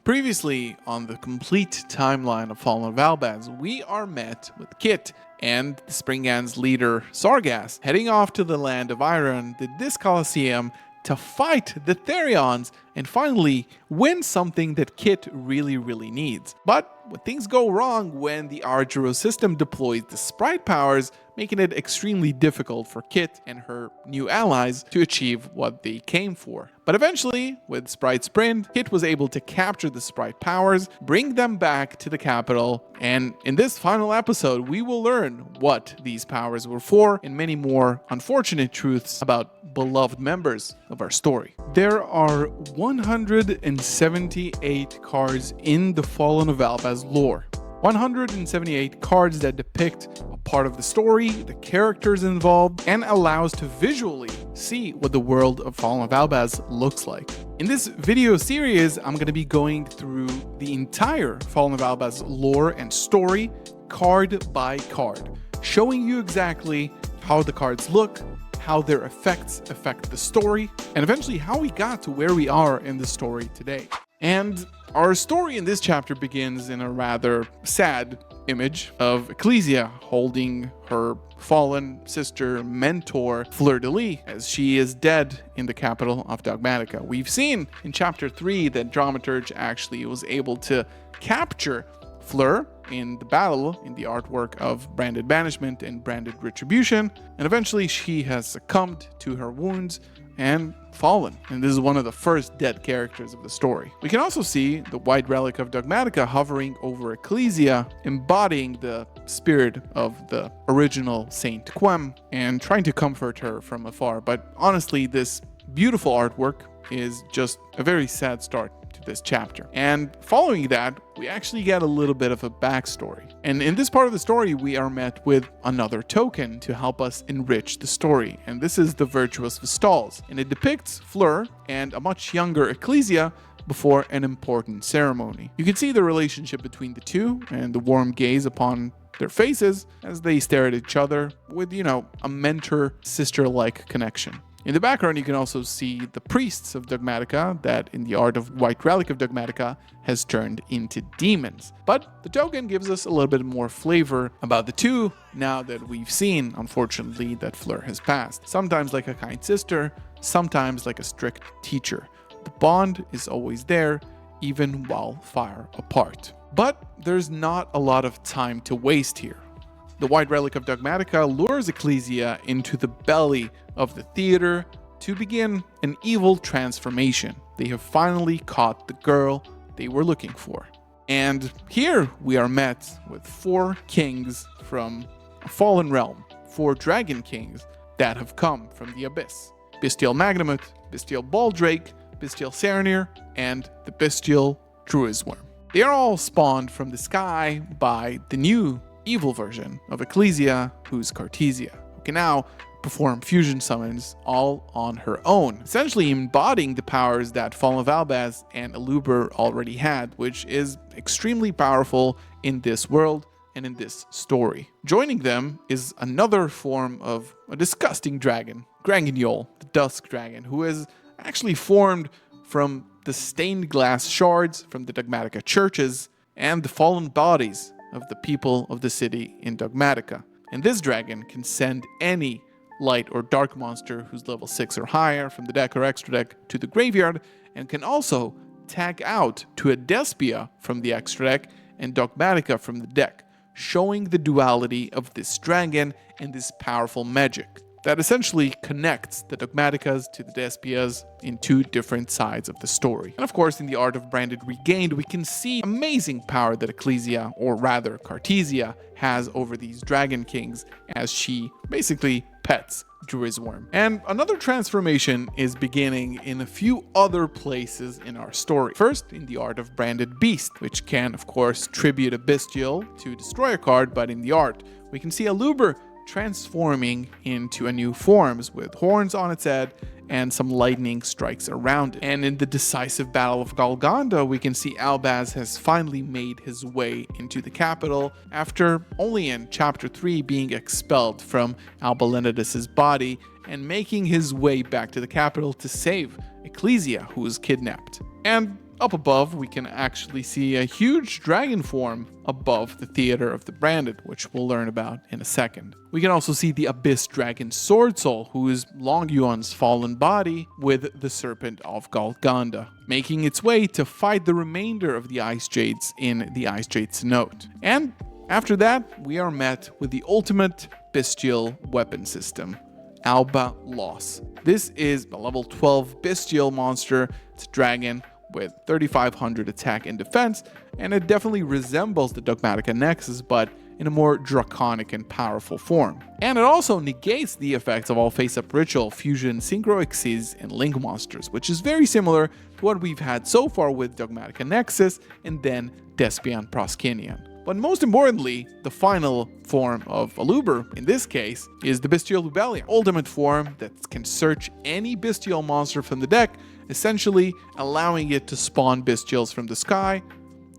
Previously, on the complete timeline of Fallen of Albaz, we are met with Kit and the Springans leader Sargas heading off to the land of Iron, the Dis Coliseum, to fight the Therions and finally win something that Kit really needs. But when things go wrong when the Argyro system deploys the sprite powers, making it extremely difficult for Kit and her new allies to achieve what they came for. But eventually, with Sprite Sprint, Kit was able to capture the sprite powers, bring them back to the capital, and in this final episode, we will learn what these powers were for and many more unfortunate truths about beloved members of our story. There are 178 cards in the Fallen of Albaz lore. 178 cards that depict a part of the story, the characters involved, and allow us to visually see what the world of Fallen of Albaz looks like. In this video series, I'm going to be going through the entire Fallen of Albaz lore and story, card by card, showing you exactly how the cards look, how their effects affect the story, and eventually how we got to where we are in the story today. And our story in this chapter begins in a rather sad image of Ecclesia holding her fallen sister mentor Fleur-de-Lis as she is dead in the capital of Dogmatica. We've seen in chapter 3 that Dramaturge actually was able to capture Fleur in the battle in the artwork of Branded Banishment and Branded Retribution, and eventually she has succumbed to her wounds and fallen, and this is one of the first dead characters of the story. We can also see the white relic of Dogmatica hovering over Ecclesia, embodying the spirit of the original Saint Quem and trying to comfort her from afar. But honestly, this beautiful artwork is just a very sad start to this chapter. And following that, we actually get a little bit of a backstory. And in this part of the story, we are met with another token to help us enrich the story. And this is the Virtuous Vestals. And it depicts Fleur and a much younger Ecclesia before an important ceremony. You can see the relationship between the two and the warm gaze upon their faces as they stare at each other with, a mentor-sister-like connection. In the background, you can also see the priests of Dogmatica that in the art of White Relic of Dogmatica has turned into demons. But the token gives us a little bit more flavor about the two now that we've seen, unfortunately, that Fleur has passed. Sometimes like a kind sister, sometimes like a strict teacher. The bond is always there, even while far apart. But there's not a lot of time to waste here. The White Relic of Dogmatica lures Ecclesia into the belly of the theater to begin an evil transformation. They have finally caught the girl they were looking for. And here we are met with 4 kings from a fallen realm, 4 dragon kings that have come from the abyss. Bestial Magnamut, Bestial Baldrake, Bestial Serenir, and the Bestial Druisworm. They are all spawned from the sky by the new evil version of Ecclesia, who's Cartesia, who can now perform fusion summons all on her own, essentially embodying the powers that Fallen of Albaz and Aluber already had, which is extremely powerful in this world and in this story. Joining them is another form of a disgusting dragon, Grangignol, the Dusk Dragon, who is actually formed from the stained glass shards from the Dogmatica churches and the fallen bodies of the people of the city in Dogmatica. And this dragon can send any light or dark monster who's level 6 or higher from the deck or extra deck to the graveyard, and can also tag out to a Despia from the extra deck and Dogmatica from the deck, showing the duality of this dragon and this powerful magic that essentially connects the Dogmaticas to the Despias in 2 different sides of the story. And of course, in the art of Branded Regained, we can see amazing power that Ecclesia, or rather Cartesia, has over these Dragon Kings as she basically pets Druisworm. And another transformation is beginning in a few other places in our story. First, in the art of Branded Beast, which can, of course, tribute a Bestial to destroy a card, but in the art, we can see Aluber transforming into a new forms with horns on its head and some lightning strikes around it. And in the decisive battle of Golgonda, we can see Albaz has finally made his way into the capital after only in chapter 3 being expelled from Albalendidus' body and making his way back to the capital to save Ecclesia, who was kidnapped. And Up above, we can actually see a huge dragon form above the Theater of the Branded, which we'll learn about in a second. We can also see the Abyss Dragon Sword Soul, who is Long Yuan's fallen body, with the Serpent of Golganda, making its way to fight the remainder of the Ice Jades in the Ice Jade Cenote. And after that, we are met with the ultimate bestial weapon system, Albaz. This is a level 12 bestial monster. It's a dragon with 3500 attack and defense, and it definitely resembles the Dogmatica Nexus, but in a more draconic and powerful form. And it also negates the effects of all face-up ritual, fusion, synchro exes, and link monsters, which is very similar to what we've had so far with Dogmatica Nexus and then Despian Proskinian. But most importantly, the final form of Aluber, in this case, is the Bestial Lubellion, ultimate form that can search any bestial monster from the deck, essentially allowing it to spawn bestials from the sky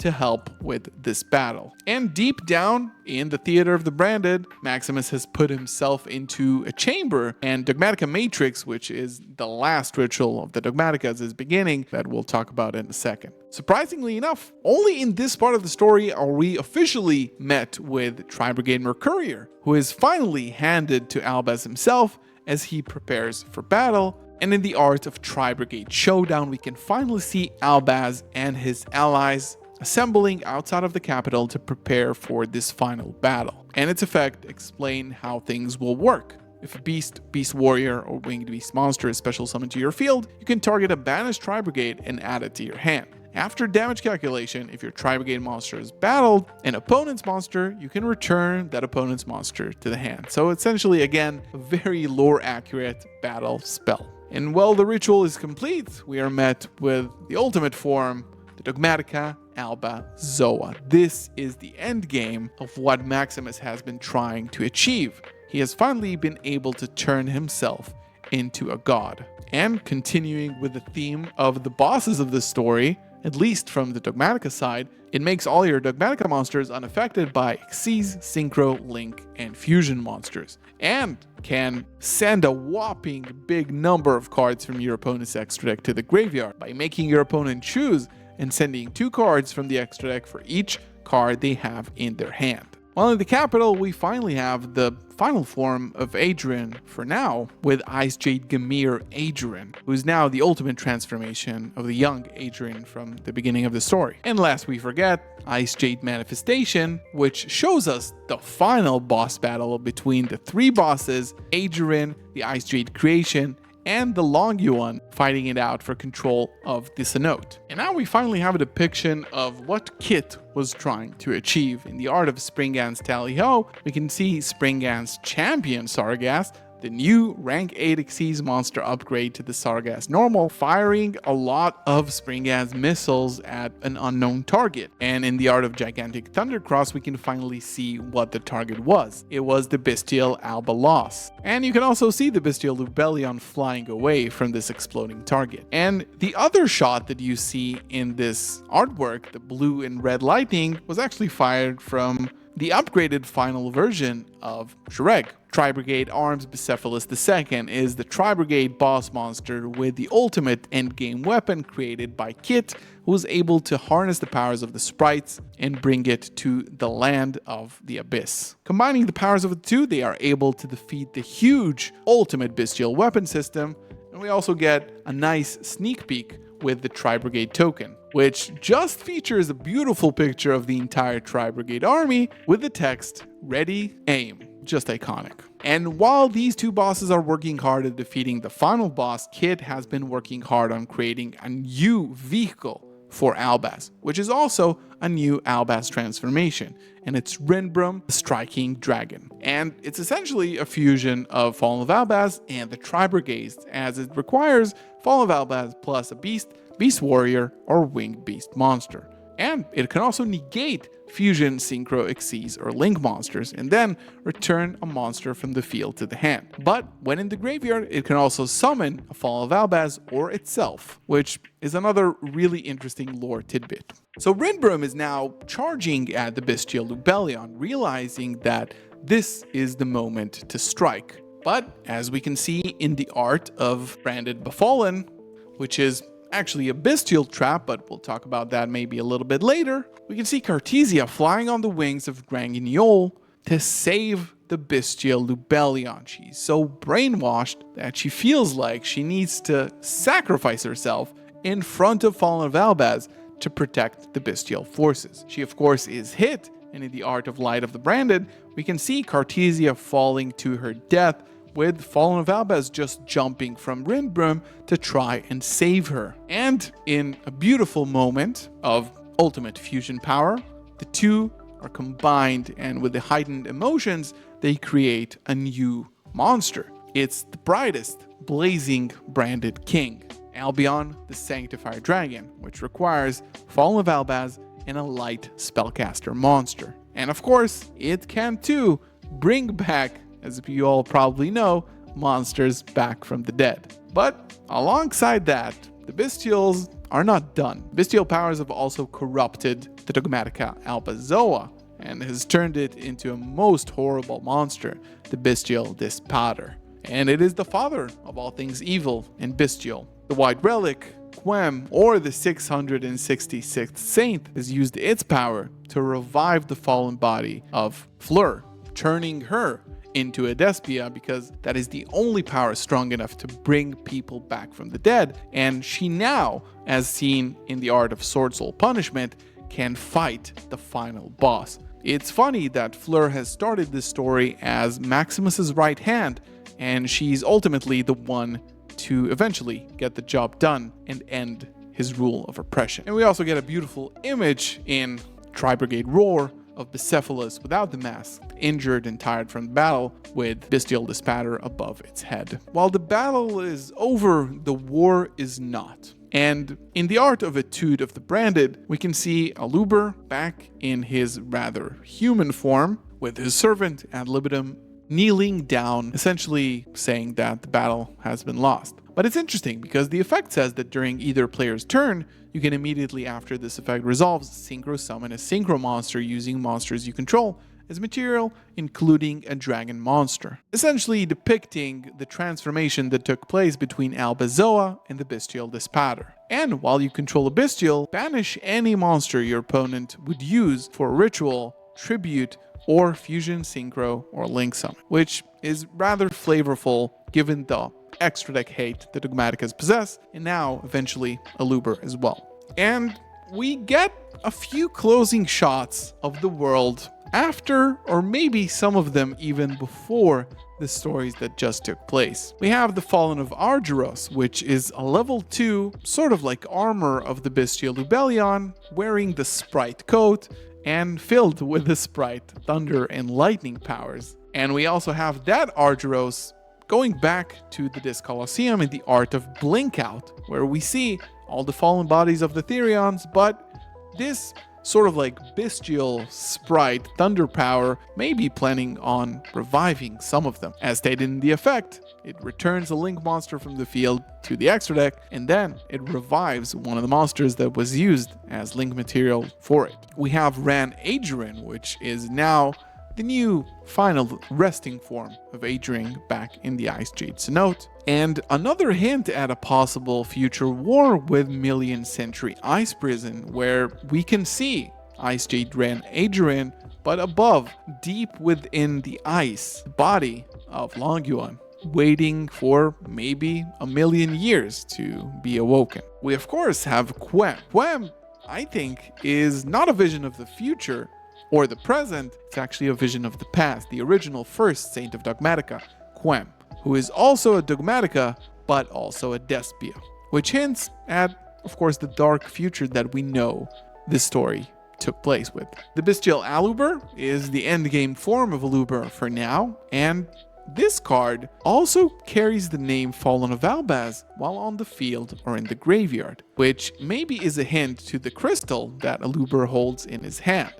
to help with this battle. And deep down in the Theater of the Branded, Maximus has put himself into a chamber, and Dogmatica Matrix, which is the last ritual of the Dogmaticas, is beginning, that we'll talk about in a second. Surprisingly enough, only in this part of the story are we officially met with Tri-Brigade Mercurier, who is finally handed to Albaz himself as he prepares for battle. And in the art of Tri-Brigade Showdown, we can finally see Albaz and his allies assembling outside of the capital to prepare for this final battle. And its effect explain how things will work. If a beast, beast warrior, or winged beast monster is special summoned to your field, you can target a banished Tri-Brigade and add it to your hand. After damage calculation, if your Tri-Brigade monster is battled an opponent's monster, you can return that opponent's monster to the hand. So essentially, again, a very lore-accurate battle spell. And while the ritual is complete, we are met with the ultimate form, the Dogmatica Albazoa. This is the end game of what Maximus has been trying to achieve. He has finally been able to turn himself into a god. And continuing with the theme of the bosses of the story, at least from the Dogmatica side, it makes all your Dogmatica monsters unaffected by Xyz, Synchro, Link, and Fusion monsters, and can send a whopping big number of cards from your opponent's extra deck to the graveyard by making your opponent choose and sending 2 cards from the extra deck for each card they have in their hand. While in the capital, we finally have the final form of Adrian for now, with Ice Jade Gamir Adrian, who is now the ultimate transformation of the young Adrian from the beginning of the story. And lest we forget, Ice Jade Manifestation, which shows us the final boss battle between the 3 bosses, Adrian, the Ice Jade Creation, and the Long Yuan fighting it out for control of the Cenote. And now we finally have a depiction of what Kit was trying to achieve. In the art of Springans Tally-Ho, we can see Springans champion Sargass, the new rank 8 Xyz monster upgrade to the Sargass normal, firing a lot of Springans missiles at an unknown target. And in the art of Gigantic Thundercross, we can finally see what the target was. It was the bestial Albaz. And you can also see the bestial Lubellion flying away from this exploding target. And the other shot that you see in this artwork, the blue and red lightning, was actually fired from the upgraded final version of Shrek. Tri-Brigade Arms Bicephalus II is the Tri-Brigade boss monster with the ultimate endgame weapon created by Kit, who is able to harness the powers of the sprites and bring it to the land of the Abyss. Combining the powers of the two, they are able to defeat the huge ultimate bestial weapon system, and we also get a nice sneak peek with the Tri-Brigade token, which just features a beautiful picture of the entire Tri-Brigade army with the text, "Ready, Aim." Just iconic. And while these 2 bosses are working hard at defeating the final boss, Kit has been working hard on creating a new vehicle for Albaz, which is also a new Albaz transformation, and it's Renbrum, the Striking Dragon. And it's essentially a fusion of Fallen of Albaz and the Tri-Brigades, as it requires Fallen of Albaz plus a beast, beast warrior, or winged beast monster. And it can also negate fusion, synchro, Xyz, or link monsters, and then return a monster from the field to the hand. But when in the graveyard, it can also summon a Fall of Albaz or itself, which is another really interesting lore tidbit. So Renbrum is now charging at the bestial Lubellion, realizing that this is the moment to strike. But as we can see in the art of Branded Befallen, which is actually a bestial trap, but we'll talk about that maybe a little bit later. We can see Cartesia flying on the wings of Grand Guignol to save the bestial Lubellion. She's so brainwashed that she feels like she needs to sacrifice herself in front of Fallen of Albaz to protect the bestial forces. She of course is hit, and in the Art of Light of the Branded, we can see Cartesia falling to her death, with Fallen of Albaz just jumping from Rindbrum to try and save her. And in a beautiful moment of ultimate fusion power, the two are combined, and with the heightened emotions, they create a new monster. It's the brightest, blazing branded king, Albion the Sanctifier Dragon, which requires Fallen of Albaz and a light spellcaster monster. And of course, it can too bring back, as you all probably know, monsters back from the dead. But alongside that, the bestials are not done. Bestial powers have also corrupted the Dogmatica Albazoa and has turned it into a most horrible monster, the Bestial Dispater. And it is the father of all things evil and bestial. The White Relic, Quem, or the 666th Saint, has used its power to revive the fallen body of Fleur, turning her into a Despia, because that is the only power strong enough to bring people back from the dead. And she now, as seen in the Art of Sword Soul Punishment, can fight the final boss. It's funny that Fleur has started this story as Maximus's right hand, and she's ultimately the one to eventually get the job done and end his rule of oppression. And we also get a beautiful image in Tri-Brigade Roar of Bucephalus without the mask, injured and tired from the battle, with Bestial Dispater above its head. While the battle is over, the war is not. And in the Art of Etude of the Branded, we can see Aluber back in his rather human form, with his servant ad libitum kneeling down, essentially saying that the battle has been lost. But it's interesting because the effect says that during either player's turn, you can immediately after this effect resolves synchro summon a synchro monster using monsters you control as material, including a dragon monster, essentially depicting the transformation that took place between Albazoa and the Bestial Dispater. And while you control a bestial, banish any monster your opponent would use for ritual, tribute, or fusion, synchro, or link summon, which is rather flavorful given the extra deck hate that Dogmaticas possess, and now eventually Aluber as well. And we get a few closing shots of the world after, or maybe some of them even before, the stories that just took place. We have the Fallen of Argyros, which is a level 2, sort of like armor of the Bestial Lubellion, wearing the Sprite coat and filled with the Sprite thunder and lightning powers. And we also have that Argyros going back to the Disc Colosseum in the Art of Blink Out, where we see all the fallen bodies of the Therions, but this sort of like bestial sprite thunder power may be planning on reviving some of them. As stated in the effect, it returns a link monster from the field to the extra deck, and then it revives one of the monsters that was used as link material for it. We have Ran Adrian, which is now the new final resting form of Adrian back in the Ice Jade Cenote, and another hint at a possible future war with Million Century Ice Prison, where we can see Ice Jade Ran Adrian, but above, deep within the ice, the body of Longyuan, waiting for maybe 1,000,000 years to be awoken. We of course have Quem. Quem, I think, is not a vision of the future or the present, it's actually a vision of the past, the original first Saint of Dogmatica, Quem, who is also a Dogmatica, but also a Despia, which hints at, of course, the dark future that we know this story took place with. The Bestial Aluber is the endgame form of Aluber for now, and this card also carries the name Fallen of Albaz while on the field or in the graveyard, which maybe is a hint to the crystal that Aluber holds in his hand.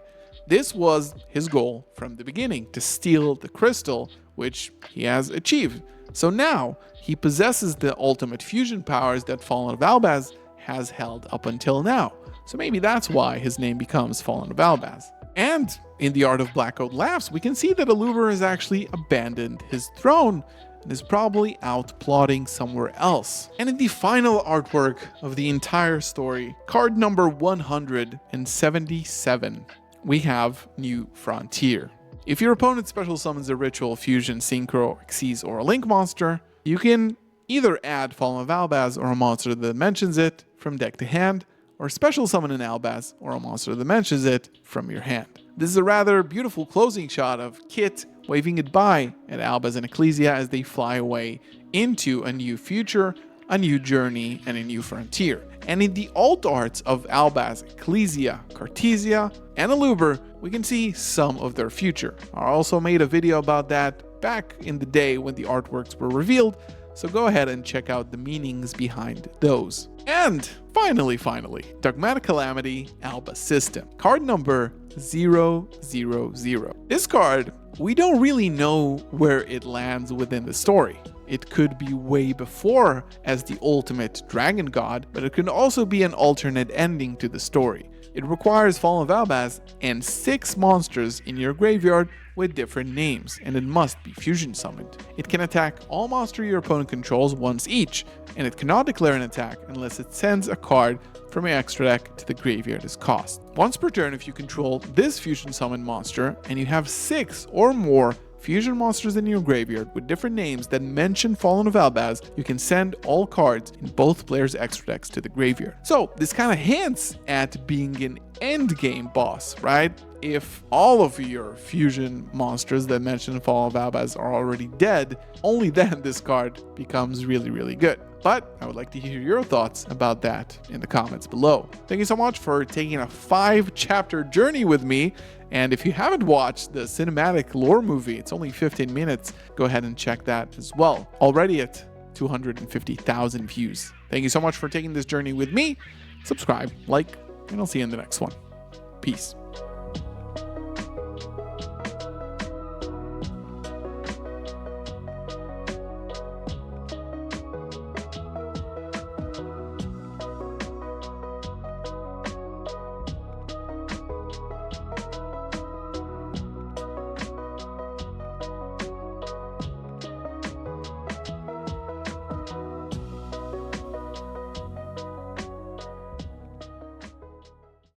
This was his goal from the beginning, to steal the crystal, which he has achieved. So now he possesses the ultimate fusion powers that Fallen of Albaz has held up until now. So maybe that's why his name becomes Fallen of Albaz. And in the Art of Black Oak Laughs, we can see that Aluber has actually abandoned his throne and is probably out plotting somewhere else. And in the final artwork of the entire story, card number 177, we have New Frontier. If your opponent special summons a Ritual, Fusion, Synchro, Xyz, or a Link monster, you can either add Fallen of Albaz or a monster that mentions it from deck to hand, or special summon an Albaz or a monster that mentions it from your hand. This is a rather beautiful closing shot of Kit waving goodbye at Albaz and Ecclesia as they fly away into a new future, a new journey, and a new frontier. And in the alt arts of Albaz, Ecclesia, Cartesia, and Aluber, we can see some of their future. I also made a video about that back in the day when the artworks were revealed, so go ahead and check out the meanings behind those. And finally, Dogmatic Calamity Alba System. Card number 000. This card, we don't really know where it lands within the story. It could be way before as the ultimate dragon god, but it can also be an alternate ending to the story. It requires Fallen of Albaz and 6 monsters in your graveyard with different names, and it must be fusion summoned. It can attack all monsters your opponent controls once each, and it cannot declare an attack unless it sends a card from your extra deck to the graveyard as cost. Once per turn, if you control this fusion summon monster and you have 6 or more fusion monsters in your graveyard with different names that mention Fallen of Albaz, you can send all cards in both players' extra decks to the graveyard. So this kind of hints at being an endgame boss, right? If all of your fusion monsters that mention Fallen of Albaz are already dead, only then this card becomes really, really good. But I would like to hear your thoughts about that in the comments below. Thank you so much for taking a 5-chapter journey with me. And if you haven't watched the cinematic lore movie, it's only 15 minutes, go ahead and check that as well. Already at 250,000 views. Thank you so much for taking this journey with me. Subscribe, like, and I'll see you in the next one. Peace.